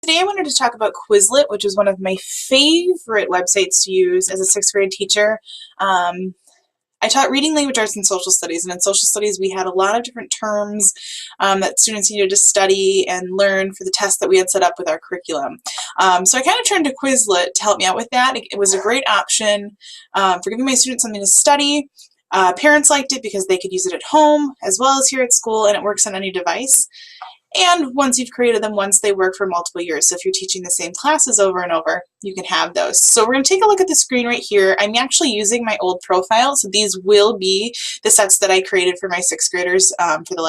Today I wanted to talk about Quizlet, which is one of my favorite websites to use as a sixth grade teacher. I taught reading, language arts, and social studies, and in social studies we had a lot of different terms that students needed to study and learn for the test that we had set up with our curriculum. So I kind of turned to Quizlet to help me out with that. It was a great option for giving my students something to study. Parents liked it because they could use it at home as well as here at school, and it works on any device. And once you've created them once, they work for multiple years. So if you're teaching the same classes over and over, you can have those. So we're going to take a look at the screen right here. I'm actually using my old profile, so these will be the sets that I created for my sixth graders for the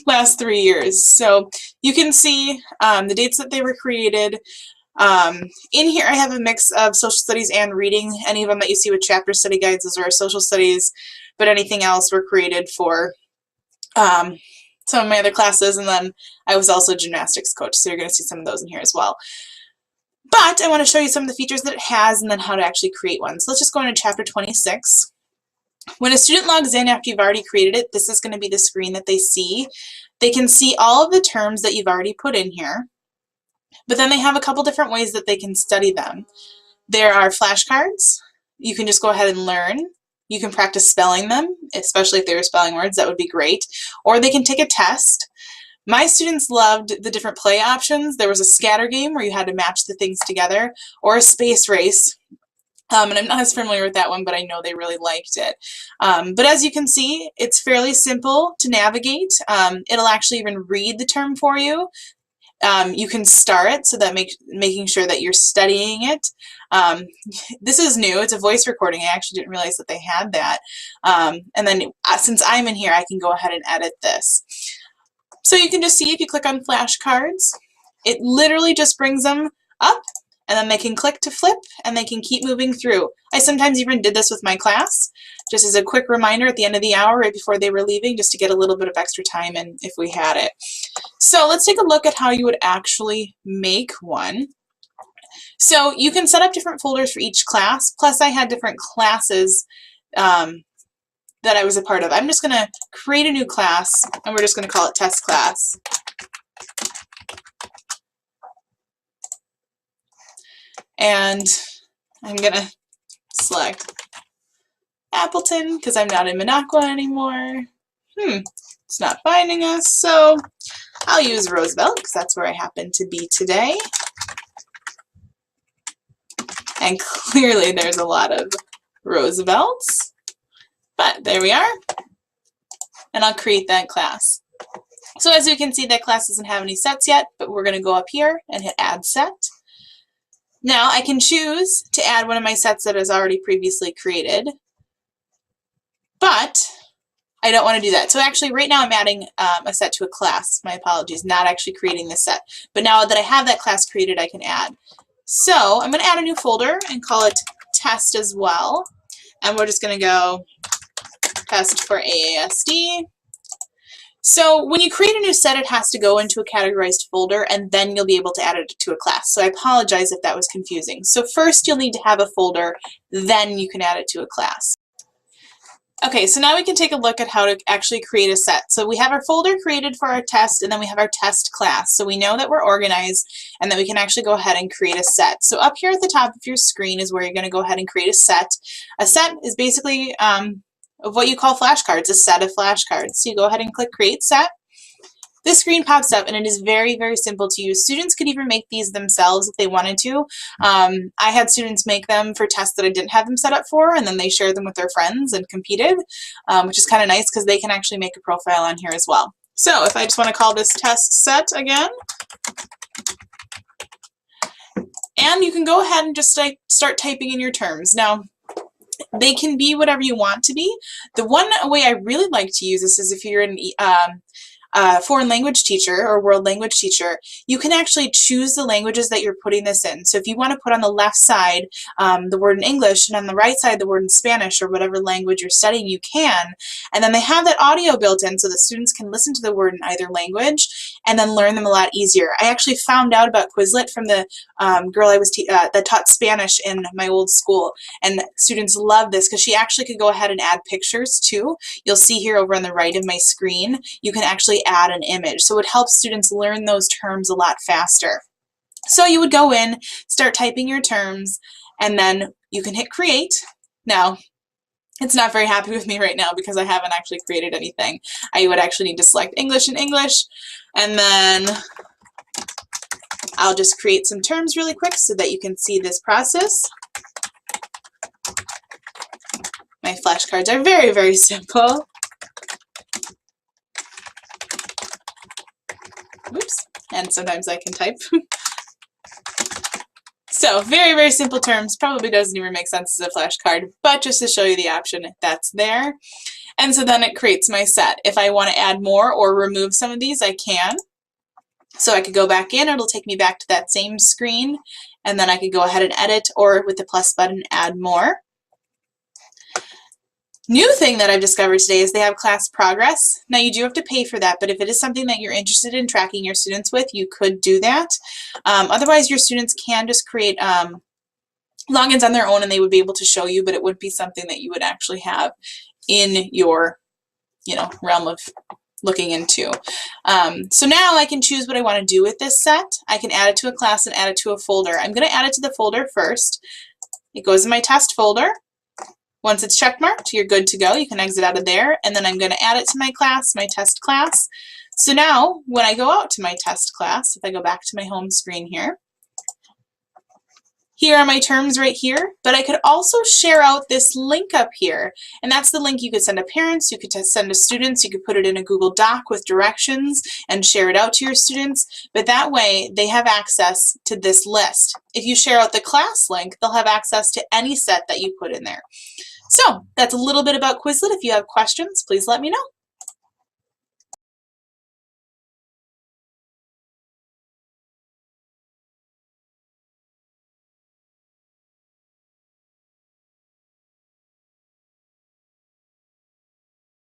last 3 years. So you can see the dates that they were created. In here I have a mix of social studies and reading. Any of them that you see with chapter study guides, those are social studies, but anything else were created for some of my other classes, and then I was also a gymnastics coach, so you're going to see some of those in here as well. But I want to show you some of the features that it has and then how to actually create one. So let's just go into chapter 26. When a student logs in after you've already created it, this is going to be the screen that they see. They can see all of the terms that you've already put in here, but then they have a couple different ways that they can study them. There are flashcards. You can just go ahead and learn. You can practice spelling them, especially if they were spelling words, that would be great. Or they can take a test. My students loved the different play options. There was a scatter game where you had to match the things together, or a space race. And I'm not as familiar with that one, but I know they really liked it. But as you can see, it's fairly simple to navigate. It'll actually even read the term for you. You can star it, so that making sure that you're studying it. This is new. It's a voice recording. I actually didn't realize that they had that. And then since I'm in here, I can go ahead and edit this. So you can just see if you click on flashcards, it literally just brings them up, and then they can click to flip, and they can keep moving through. I sometimes even did this with my class, just as a quick reminder at the end of the hour, right before they were leaving, just to get a little bit of extra time in if we had it. So let's take a look at how you would actually make one. So you can set up different folders for each class, plus I had different classes that I was a part of. I'm just going to create a new class, and we're just going to call it test class. And I'm going to select Appleton because I'm not in Minocqua anymore. It's not finding us, so I'll use Roosevelt because that's where I happen to be today. And clearly there's a lot of Roosevelts, but there we are. And I'll create that class. So as you can see, that class doesn't have any sets yet, but we're going to go up here and hit Add Set. Now I can choose to add one of my sets that is already previously created, but I don't want to do that. So actually right now I'm adding a set to a class. My apologies, not actually creating this set. But now that I have that class created, I can add. So I'm going to add a new folder and call it test as well. And we're just going to go test for AASD. So when you create a new set, it has to go into a categorized folder, and then you'll be able to add it to a class. So I apologize if that was confusing. So first you'll need to have a folder, then you can add it to a class. Okay, so now we can take a look at how to actually create a set. So we have our folder created for our test, and then we have our test class. So we know that we're organized and that we can actually go ahead and create a set. So up here at the top of your screen is where you're going to go ahead and create a set. A set is basically of what you call flashcards, a set of flashcards. So you go ahead and click Create Set. This screen pops up, and it is very, very simple to use. Students could even make these themselves if they wanted to. I had students make them for tests that I didn't have them set up for, and then they shared them with their friends and competed, which is kind of nice because they can actually make a profile on here as well. So if I just want to call this test set again, and you can go ahead and just start typing in your terms. Now, they can be whatever you want to be. The one way I really like to use this is if you're an foreign language teacher or world language teacher, you can actually choose the languages that you're putting this in. So if you want to put on the left side the word in English and on the right side the word in Spanish or whatever language you're studying, you can. And then they have that audio built in so that students can listen to the word in either language. and then learn them a lot easier. I actually found out about Quizlet from the girl I was that taught Spanish in my old school, and students love this because she actually could go ahead and add pictures too. You'll see here over on the right of my screen, you can actually add an image. So it helps students learn those terms a lot faster. So you would go in, start typing your terms, and then you can hit create. Now, it's not very happy with me right now because I haven't actually created anything. I would actually need to select English and English, and then I'll just create some terms really quick so that you can see this process. My flashcards are very, very simple. Oops, and sometimes I can type. So very, very simple terms, probably doesn't even make sense as a flashcard, but just to show you the option, that's there. And so then it creates my set. If I want to add more or remove some of these, I can. So I could go back in, it'll take me back to that same screen, and then I could go ahead and edit, or with the plus button, add more. New thing that I've discovered today is they have class progress. Now you do have to pay for that, but if it is something that you're interested in tracking your students with, you could do that. Otherwise, your students can just create logins on their own and they would be able to show you, but it would be something that you would actually have in your, realm of looking into. So now I can choose what I want to do with this set. I can add it to a class and add it to a folder. I'm going to add it to the folder first. It goes in my test folder. Once it's checkmarked, you're good to go. You can exit out of there, and then I'm going to add it to my class, my test class. So now, when I go out to my test class, if I go back to my home screen here are my terms right here, but I could also share out this link up here, and that's the link you could send to parents, you could send to students, you could put it in a Google Doc with directions and share it out to your students, but that way they have access to this list. If you share out the class link, they'll have access to any set that you put in there. So that's a little bit about Quizlet. If you have questions, please let me know.